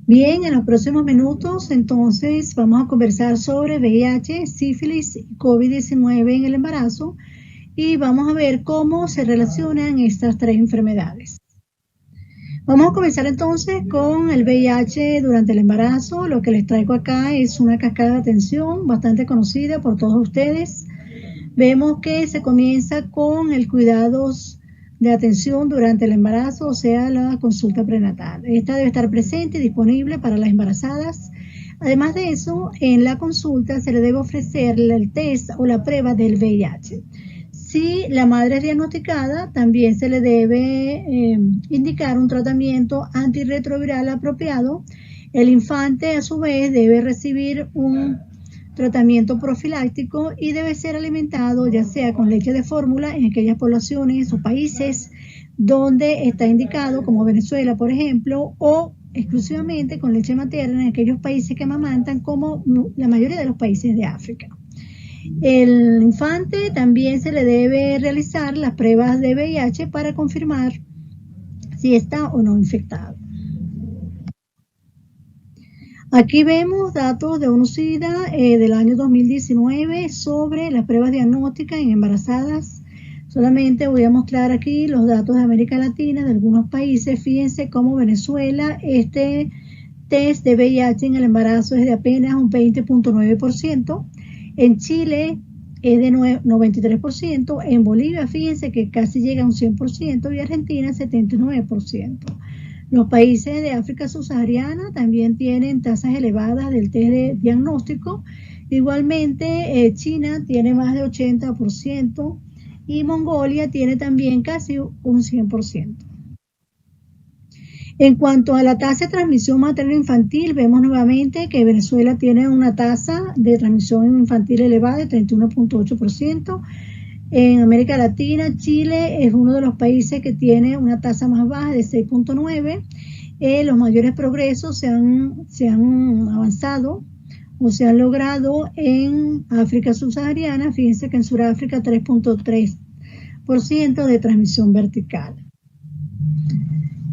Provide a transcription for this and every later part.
Bien, en los próximos minutos, entonces, vamos a conversar sobre VIH, sífilis y COVID-19 en el embarazo y vamos a ver cómo se relacionan estas tres enfermedades. Vamos a comenzar entonces con el VIH durante el embarazo. Lo que les traigo acá es una cascada de atención bastante conocida por todos ustedes. Vemos que se comienza con el cuidados de atención durante el embarazo, o sea, la consulta prenatal. Esta debe estar presente y disponible para las embarazadas. Además de eso, en la consulta se le debe ofrecer el test o la prueba del VIH. Si la madre es diagnosticada, también se le debe indicar un tratamiento antirretroviral apropiado. El infante, a su vez, debe recibir un tratamiento profiláctico y debe ser alimentado ya sea con leche de fórmula en aquellas poblaciones o países donde está indicado, como Venezuela, por ejemplo, o exclusivamente con leche materna en aquellos países que amamantan, como la mayoría de los países de África. El infante también se le debe realizar las pruebas de VIH para confirmar si está o no infectado. Aquí vemos datos de UNOCIDA del año 2019 sobre las pruebas diagnósticas en embarazadas. Solamente voy a mostrar aquí los datos de América Latina, de algunos países. Fíjense cómo Venezuela, este test de VIH en el embarazo es de apenas un 20.9%. En Chile es de 93%. En Bolivia, fíjense que casi llega a un 100%. Y Argentina, 79%. Los países de África subsahariana también tienen tasas elevadas del test de diagnóstico. Igualmente, China tiene más de 80% y Mongolia tiene también casi un 100%. En cuanto a la tasa de transmisión materno-infantil, vemos nuevamente que Venezuela tiene una tasa de transmisión infantil elevada de 31.8%. En América Latina, Chile es uno de los países que tiene una tasa más baja de 6.9. Los mayores progresos se han avanzado o se han logrado en África subsahariana. Fíjense que en Sudáfrica 3.3% de transmisión vertical.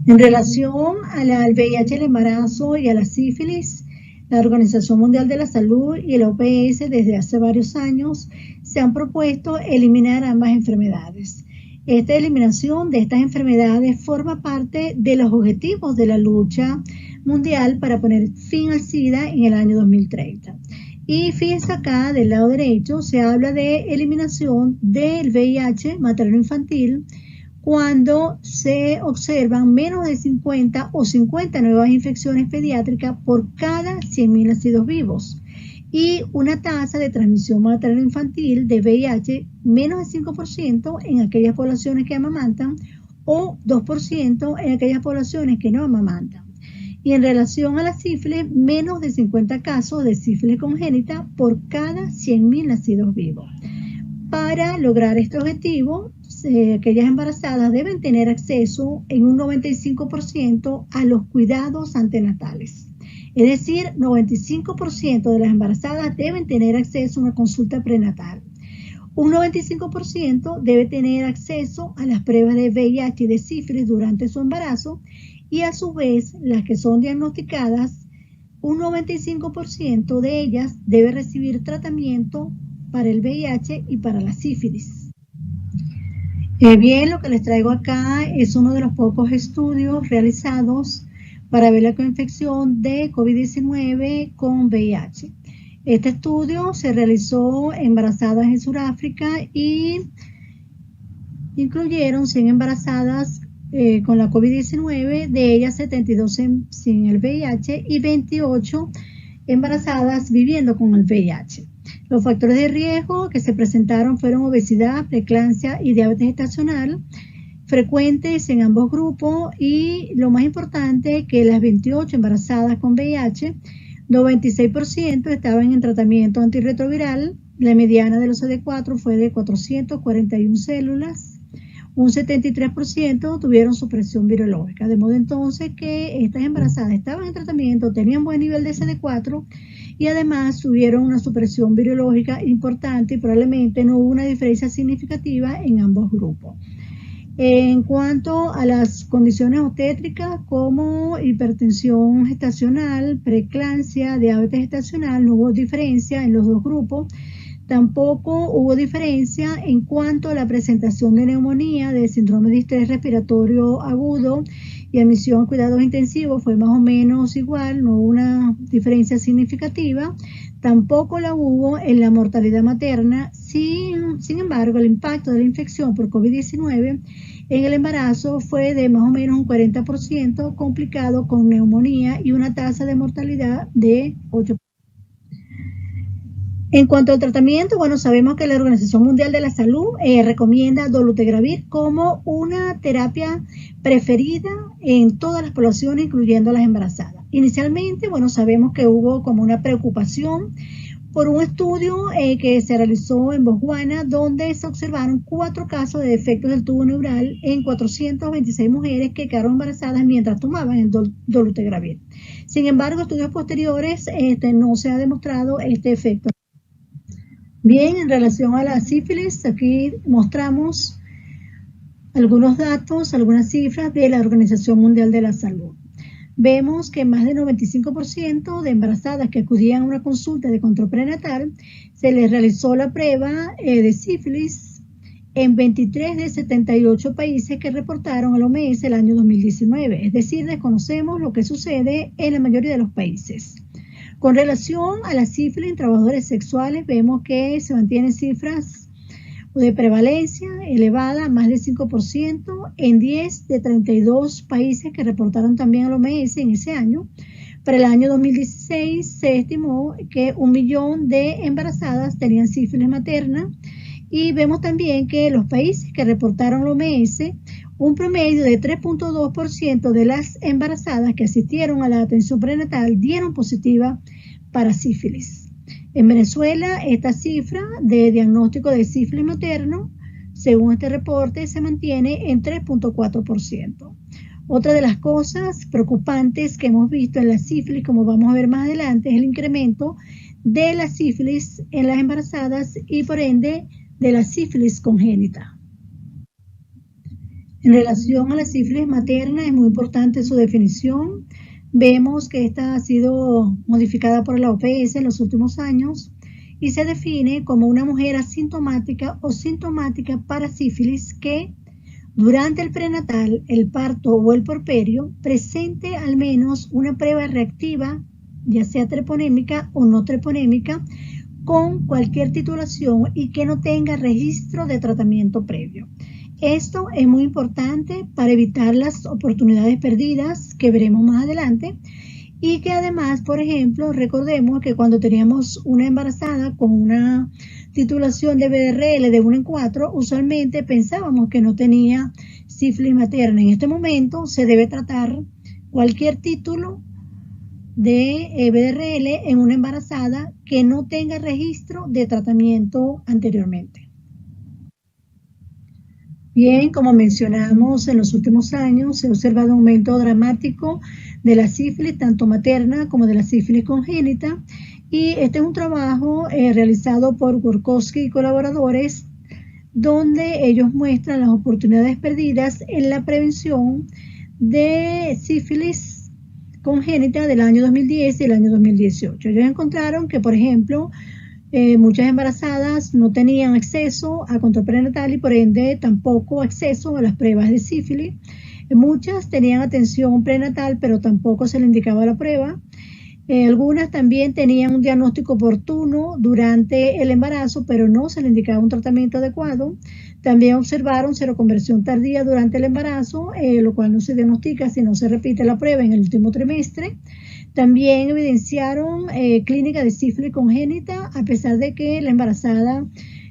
En relación al VIH, el embarazo y a la sífilis, la Organización Mundial de la Salud y el OPS desde hace varios años se han propuesto eliminar ambas enfermedades. Esta eliminación de estas enfermedades forma parte de los objetivos de la lucha mundial para poner fin al SIDA en el año 2030. Y fíjense acá, del lado derecho, se habla de eliminación del VIH materno-infantil cuando se observan menos de 50 o 50 nuevas infecciones pediátricas por cada 100.000 nacidos vivos y una tasa de transmisión materno-infantil de VIH menos de 5% en aquellas poblaciones que amamantan o 2% en aquellas poblaciones que no amamantan. Y en relación a la sífilis, menos de 50 casos de sífilis congénita por cada 100.000 nacidos vivos. Para lograr este objetivo, aquellas embarazadas deben tener acceso en un 95% a los cuidados antenatales. Es decir, 95% de las embarazadas deben tener acceso a una consulta prenatal. Un 95% debe tener acceso a las pruebas de VIH y de sífilis durante su embarazo y a su vez las que son diagnosticadas, un 95% de ellas debe recibir tratamiento para el VIH y para la sífilis. Bien, lo que les traigo acá es uno de los pocos estudios realizados para ver la coinfección de COVID-19 con VIH. Este estudio se realizó en embarazadas en Sudáfrica y incluyeron 100 embarazadas con la COVID-19, de ellas 72 sin el VIH y 28 embarazadas viviendo con el VIH. Los factores de riesgo que se presentaron fueron obesidad, preeclampsia y diabetes gestacional, frecuentes en ambos grupos, y lo más importante, que las 28 embarazadas con VIH, 96% estaban en tratamiento antirretroviral, la mediana de los CD4 fue de 441 células, un 73% tuvieron supresión virológica, de modo entonces que estas embarazadas estaban en tratamiento, tenían buen nivel de CD4 y además tuvieron una supresión virológica importante y probablemente no hubo una diferencia significativa en ambos grupos. En cuanto a las condiciones obstétricas como hipertensión gestacional, preeclampsia, diabetes gestacional, no hubo diferencia en los dos grupos. Tampoco hubo diferencia en cuanto a la presentación de neumonía, de síndrome de estrés respiratorio agudo y admisión a cuidados intensivos, fue más o menos igual, no hubo una diferencia significativa. Tampoco la hubo en la mortalidad materna. Sin embargo, el impacto de la infección por COVID-19 en el embarazo fue de más o menos un 40% complicado con neumonía y una tasa de mortalidad de 8%. En cuanto al tratamiento, bueno, sabemos que la Organización Mundial de la Salud recomienda dolutegravir como una terapia preferida en todas las poblaciones, incluyendo las embarazadas. Inicialmente, bueno, sabemos que hubo como una preocupación por un estudio que se realizó en Botswana, donde se observaron 4 casos de defectos del tubo neural en 426 mujeres que quedaron embarazadas mientras tomaban el dolutegravir. Sin embargo, estudios posteriores no se ha demostrado este efecto. Bien, en relación a la sífilis, aquí mostramos algunos datos, algunas cifras de la Organización Mundial de la Salud. Vemos que más del 95% de embarazadas que acudían a una consulta de control prenatal se les realizó la prueba de sífilis en 23 de 78 países que reportaron al OMS el año 2019. Es decir, desconocemos lo que sucede en la mayoría de los países. Con relación a la sífilis en trabajadores sexuales, vemos que se mantienen cifras de prevalencia elevada, más del 5%, en 10 de 32 países que reportaron también al OMS en ese año. Para el año 2016 se estimó que 1 millón de embarazadas tenían sífilis materna, y vemos también que los países que reportaron al OMS, un promedio de 3.2% de las embarazadas que asistieron a la atención prenatal dieron positiva para sífilis. En Venezuela, esta cifra de diagnóstico de sífilis materno, según este reporte, se mantiene en 3.4%. Otra de las cosas preocupantes que hemos visto en la sífilis, como vamos a ver más adelante, es el incremento de la sífilis en las embarazadas y por ende de la sífilis congénita. En relación a la sífilis materna, es muy importante su definición. Vemos que esta ha sido modificada por la OPS en los últimos años y se define como una mujer asintomática o sintomática para sífilis que durante el prenatal, el parto o el puerperio presente al menos una prueba reactiva, ya sea treponémica o no treponémica, con cualquier titulación y que no tenga registro de tratamiento previo. Esto es muy importante para evitar las oportunidades perdidas que veremos más adelante y que además, por ejemplo, recordemos que cuando teníamos una embarazada con una titulación de BRL de 1 en 4, usualmente pensábamos que no tenía sífilis materna. En este momento se debe tratar cualquier título de BRL en una embarazada que no tenga registro de tratamiento anteriormente. Bien, como mencionamos, en los últimos años se ha observado un aumento dramático de la sífilis, tanto materna como de la sífilis congénita, y este es un trabajo realizado por Gorkowski y colaboradores, donde ellos muestran las oportunidades perdidas en la prevención de sífilis congénita del año 2010 y el año 2018. Ellos encontraron que, por ejemplo, muchas embarazadas no tenían acceso a control prenatal y por ende tampoco acceso a las pruebas de sífilis. Muchas tenían atención prenatal, pero tampoco se le indicaba la prueba. Algunas también tenían un diagnóstico oportuno durante el embarazo, pero no se le indicaba un tratamiento adecuado. También observaron seroconversión tardía durante el embarazo, lo cual no se diagnostica si no se repite la prueba en el último trimestre. También evidenciaron clínica de sífilis congénita, a pesar de que la embarazada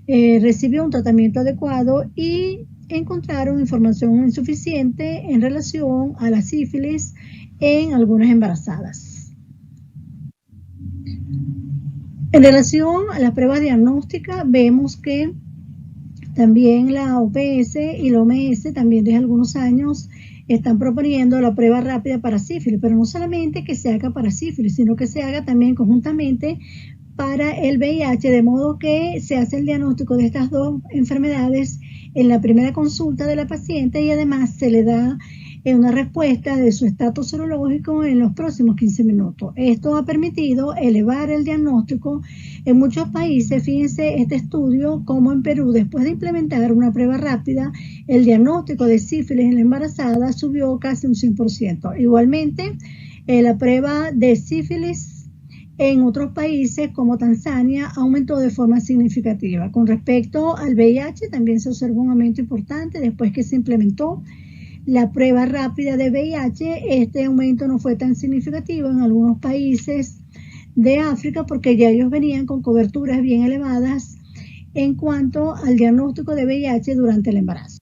recibió un tratamiento adecuado, y encontraron información insuficiente en relación a la sífilis en algunas embarazadas. En relación a las pruebas diagnósticas, vemos que también la OPS y la OMS también desde algunos años están proponiendo la prueba rápida para sífilis, pero no solamente que se haga para sífilis, sino que se haga también conjuntamente para el VIH, de modo que se hace el diagnóstico de estas dos enfermedades en la primera consulta de la paciente y además se le da una respuesta de su estatus serológico en los próximos 15 minutos. Esto ha permitido elevar el diagnóstico en muchos países. Fíjense este estudio como en Perú, después de implementar una prueba rápida, el diagnóstico de sífilis en la embarazada subió casi un 100%. Igualmente, la prueba de sífilis en otros países como Tanzania aumentó de forma significativa. Con respecto al VIH, también se observó un aumento importante después que se implementó la prueba rápida de VIH. Este aumento no fue tan significativo en algunos países de África porque ya ellos venían con coberturas bien elevadas en cuanto al diagnóstico de VIH durante el embarazo.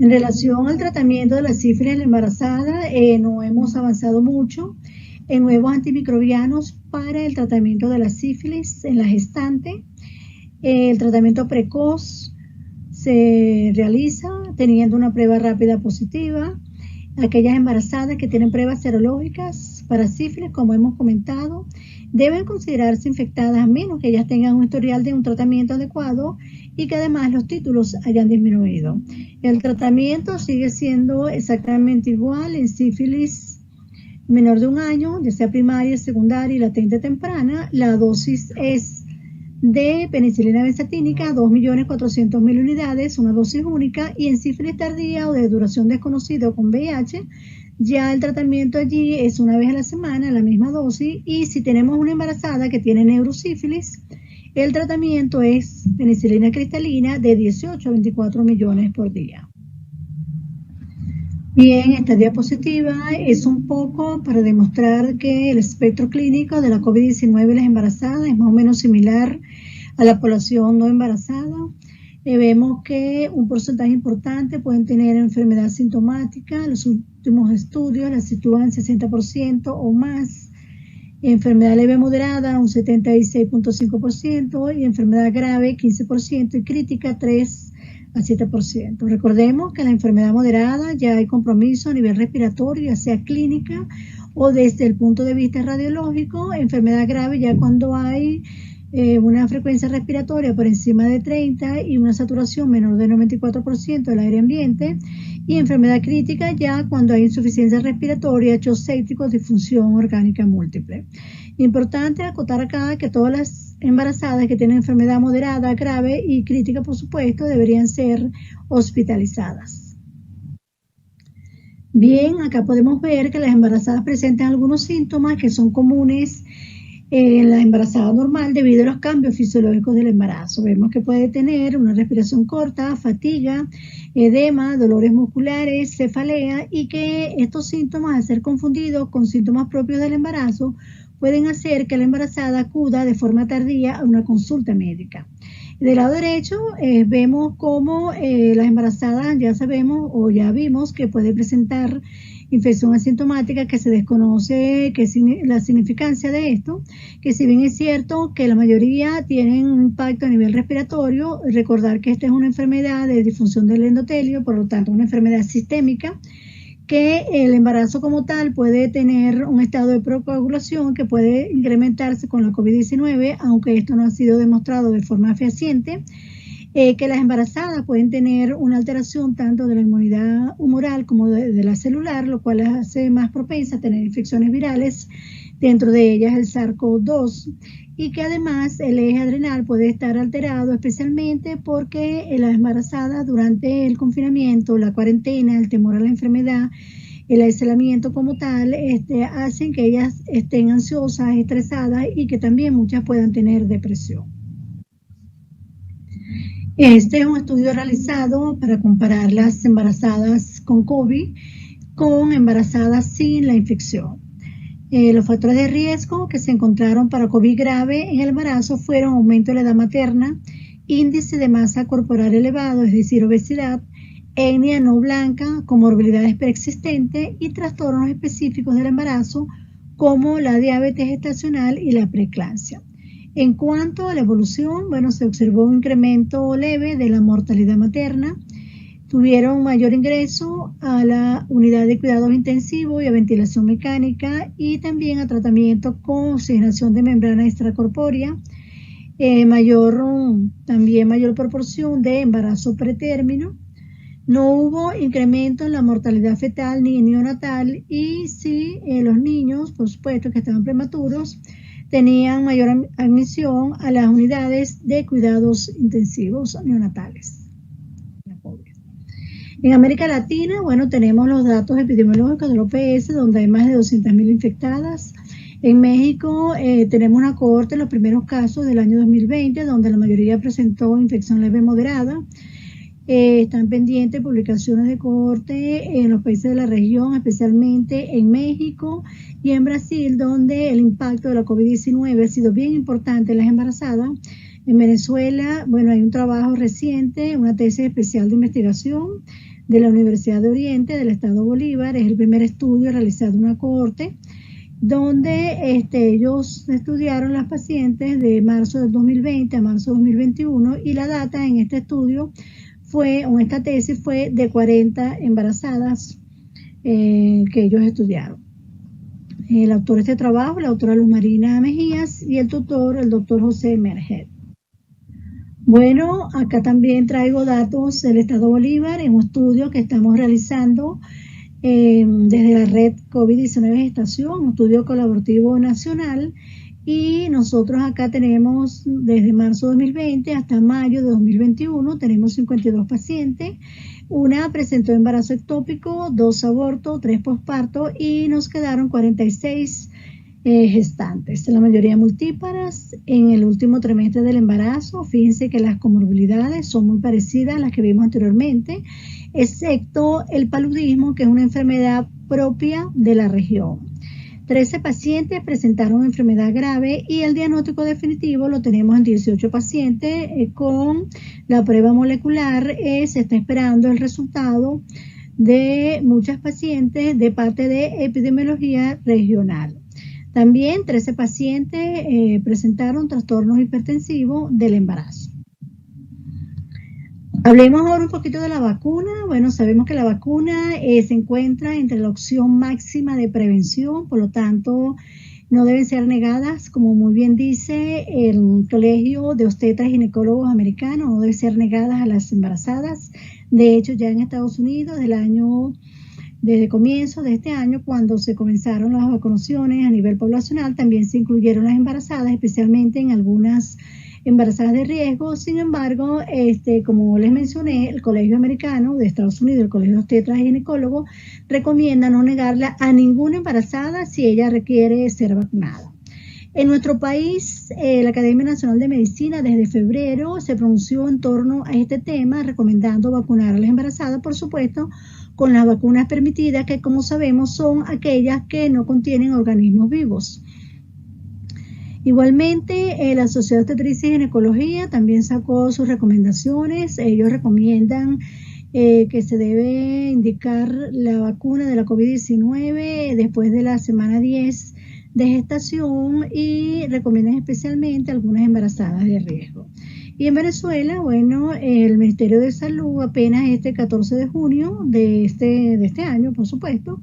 En relación al tratamiento de la sífilis en la embarazada, no hemos avanzado mucho en nuevos antimicrobianos para el tratamiento de la sífilis en la gestante. El tratamiento precoz se realiza teniendo una prueba rápida positiva. Aquellas embarazadas que tienen pruebas serológicas para sífilis, como hemos comentado, deben considerarse infectadas a menos que ellas tengan un historial de un tratamiento adecuado y que además los títulos hayan disminuido. El tratamiento sigue siendo exactamente igual en sífilis menor de 1 año, ya sea primaria, secundaria y latente temprana. La dosis es de penicilina benzatínica, 2.400.000 unidades, una dosis única, y en sífilis tardía o de duración desconocida con VIH, ya el tratamiento allí es una vez a la semana, la misma dosis, y si tenemos una embarazada que tiene neurosífilis, el tratamiento es penicilina cristalina de 18 a 24 millones por día. Bien, esta diapositiva es un poco para demostrar que el espectro clínico de la COVID-19 en las embarazadas es más o menos similar a la población no embarazada. Vemos que un porcentaje importante pueden tener enfermedad sintomática. Los últimos estudios la sitúan en 60% o más. Enfermedad leve moderada, un 76.5%, y enfermedad grave, 15%, y crítica, 3 a 7%. Recordemos que la enfermedad moderada ya hay compromiso a nivel respiratorio, ya sea clínica o desde el punto de vista radiológico. Enfermedad grave ya cuando hay una frecuencia respiratoria por encima de 30 y una saturación menor de 94% del aire ambiente. Y enfermedad crítica ya cuando hay insuficiencia respiratoria, hechos sépticos, disfunción orgánica múltiple. Importante acotar acá que todas las embarazadas que tienen enfermedad moderada, grave y crítica, por supuesto, deberían ser hospitalizadas. Bien, acá podemos ver que las embarazadas presentan algunos síntomas que son comunes en la embarazada normal debido a los cambios fisiológicos del embarazo. Vemos que puede tener una respiración corta, fatiga, edema, dolores musculares, cefalea, y que estos síntomas, al ser confundidos con síntomas propios del embarazo, pueden hacer que la embarazada acuda de forma tardía a una consulta médica. Del lado derecho vemos cómo las embarazadas ya sabemos o ya vimos que puede presentar infección asintomática, que se desconoce la significancia de esto, que si bien es cierto que la mayoría tienen un impacto a nivel respiratorio, recordar que esta es una enfermedad de disfunción del endotelio, por lo tanto una enfermedad sistémica, que el embarazo como tal puede tener un estado de procoagulación que puede incrementarse con la COVID-19, aunque esto no ha sido demostrado de forma fehaciente, que las embarazadas pueden tener una alteración tanto de la inmunidad humoral como de la celular, lo cual las hace más propensas a tener infecciones virales, dentro de ellas el SARS-CoV-2, y que además el eje adrenal puede estar alterado, especialmente porque las embarazadas durante el confinamiento, la cuarentena, el temor a la enfermedad, el aislamiento como tal, hacen que ellas estén ansiosas, estresadas, y que también muchas puedan tener depresión. Este es un estudio realizado para comparar las embarazadas con COVID con embarazadas sin la infección. Los factores de riesgo que se encontraron para COVID grave en el embarazo fueron aumento de la edad materna, índice de masa corporal elevado, es decir, obesidad, etnia no blanca, comorbilidades preexistentes y trastornos específicos del embarazo como la diabetes gestacional y la preeclampsia. En cuanto a la evolución, bueno, se observó un incremento leve de la mortalidad materna. Tuvieron mayor ingreso a la unidad de cuidados intensivos y a ventilación mecánica y también a tratamiento con oxigenación de membrana extracorpórea. también mayor proporción de embarazo pretérmino. No hubo incremento en la mortalidad fetal ni neonatal y sí, los niños, por supuesto, que estaban prematuros, tenían mayor admisión a las unidades de cuidados intensivos neonatales. En América Latina, bueno, tenemos los datos epidemiológicos del OPS, donde hay más de 200.000 infectadas. En México tenemos una cohorte en los primeros casos del año 2020, donde la mayoría presentó infección leve moderada. Están pendientes publicaciones de cohorte en los países de la región, especialmente en México y en Brasil, donde el impacto de la COVID-19 ha sido bien importante en las embarazadas. En Venezuela, bueno, hay un trabajo reciente, una tesis especial de investigación de la Universidad de Oriente del Estado Bolívar. Es el primer estudio realizado en una cohorte donde ellos estudiaron las pacientes de marzo del 2020 a marzo del 2021 y la data en este estudio esta tesis fue de 40 embarazadas que ellos estudiaron. El autor de este trabajo, la autora Luz Marina Mejías, y el tutor, el doctor José Merget. Bueno, acá también traigo datos del Estado Bolívar en un estudio que estamos realizando desde la red COVID-19 Gestación, un estudio colaborativo nacional. Y nosotros acá tenemos desde marzo de 2020 hasta mayo de 2021, tenemos 52 pacientes. Una presentó embarazo ectópico, 2 abortos, 3 posparto y nos quedaron 46 gestantes, la mayoría multíparas en el último trimestre del embarazo. Fíjense que las comorbilidades son muy parecidas a las que vimos anteriormente, excepto el paludismo, que es una enfermedad propia de la región. 13 pacientes presentaron enfermedad grave y el diagnóstico definitivo lo tenemos en 18 pacientes con la prueba molecular. Se está esperando el resultado de muchas pacientes de parte de epidemiología regional. También 13 pacientes presentaron trastornos hipertensivos del embarazo. Hablemos ahora un poquito de la vacuna. Bueno, sabemos que la vacuna se encuentra entre la opción máxima de prevención, por lo tanto, no deben ser negadas, como muy bien dice el Colegio de Obstetras y Ginecólogos Americanos, no deben ser negadas a las embarazadas. De hecho, ya en Estados Unidos, desde comienzo de este año, cuando se comenzaron las vacunaciones a nivel poblacional, también se incluyeron las embarazadas, especialmente en algunas embarazadas de riesgo. Sin embargo, como les mencioné, el Colegio Americano de Estados Unidos, el Colegio de Obstetras y Ginecólogos, recomienda no negarla a ninguna embarazada si ella requiere ser vacunada. En nuestro país, la Academia Nacional de Medicina desde febrero se pronunció en torno a este tema, recomendando vacunar a las embarazadas, por supuesto, con las vacunas permitidas, que como sabemos son aquellas que no contienen organismos vivos. Igualmente, la Sociedad de Obstetricia y Ginecología también sacó sus recomendaciones. Ellos recomiendan que se debe indicar la vacuna de la COVID-19 después de la semana 10 de gestación y recomiendan especialmente algunas embarazadas de riesgo. Y en Venezuela, bueno, el Ministerio de Salud apenas 14 de junio de este año, por supuesto,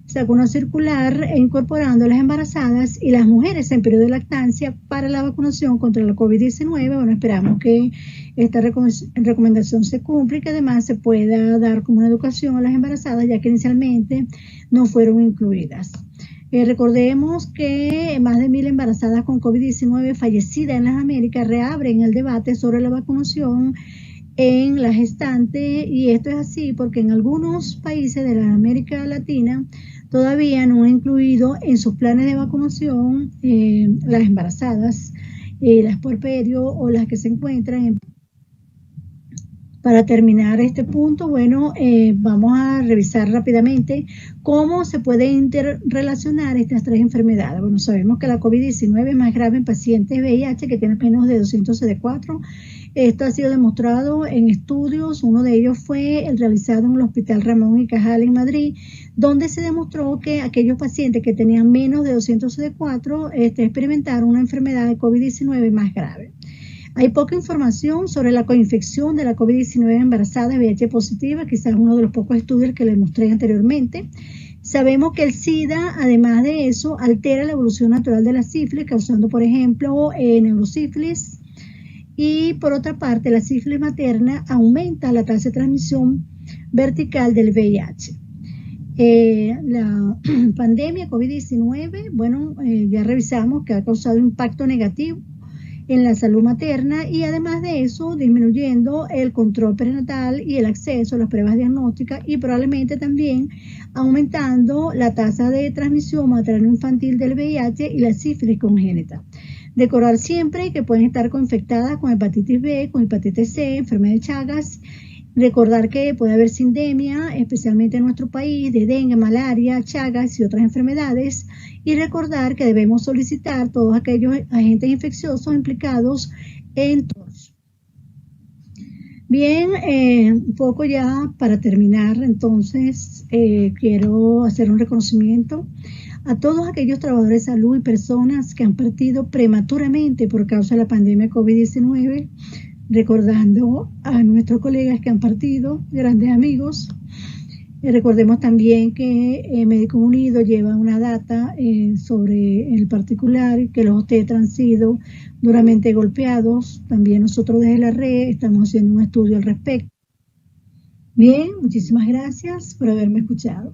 sacó una circular incorporando a las embarazadas y las mujeres en periodo de lactancia para la vacunación contra la COVID-19. Bueno, esperamos que esta recomendación se cumpla y que además se pueda dar como una educación a las embarazadas, ya que inicialmente no fueron incluidas. Recordemos que más de 1.000 embarazadas con COVID-19 fallecidas en las Américas reabren el debate sobre la vacunación en la gestante, y esto es así porque en algunos países de la América Latina todavía no han incluido en sus planes de vacunación las embarazadas, las puerperio o las que se encuentran en. Para terminar este punto, bueno, vamos a revisar rápidamente cómo se pueden interrelacionar estas 3 enfermedades. Bueno, sabemos que la COVID-19 es más grave en pacientes VIH que tienen menos de 200 CD4. Esto ha sido demostrado en estudios. Uno de ellos fue el realizado en el Hospital Ramón y Cajal en Madrid, donde se demostró que aquellos pacientes que tenían menos de 200 CD4 experimentaron una enfermedad de COVID-19 más grave. Hay poca información sobre la coinfección de la COVID-19 embarazada y VIH positiva, quizás uno de los pocos estudios que les mostré anteriormente. Sabemos que el SIDA, además de eso, altera la evolución natural de la sífilis, causando, por ejemplo, neurosífilis, Y por otra parte, la sífilis materna aumenta la tasa de transmisión vertical del VIH. La pandemia COVID-19, bueno, ya revisamos que ha causado impacto negativo en la salud materna y además de eso disminuyendo el control prenatal y el acceso a las pruebas diagnósticas y probablemente también aumentando la tasa de transmisión materno-infantil del VIH y la sífilis congénita. Recordar siempre que pueden estar coinfectadas con hepatitis B, con hepatitis C, enfermedad de Chagas. Recordar que puede haber sindemia, especialmente en nuestro país, de dengue, malaria, Chagas y otras enfermedades. Y recordar que debemos solicitar todos aquellos agentes infecciosos implicados en TORCH. Bien, un poco ya para terminar, entonces quiero hacer un reconocimiento a todos aquellos trabajadores de salud y personas que han partido prematuramente por causa de la pandemia COVID-19, recordando a nuestros colegas que han partido, grandes amigos. Recordemos también que Médicos Unidos lleva una data sobre el particular, que los obstetras han sido duramente golpeados. También nosotros desde la red estamos haciendo un estudio al respecto. Bien, muchísimas gracias por haberme escuchado.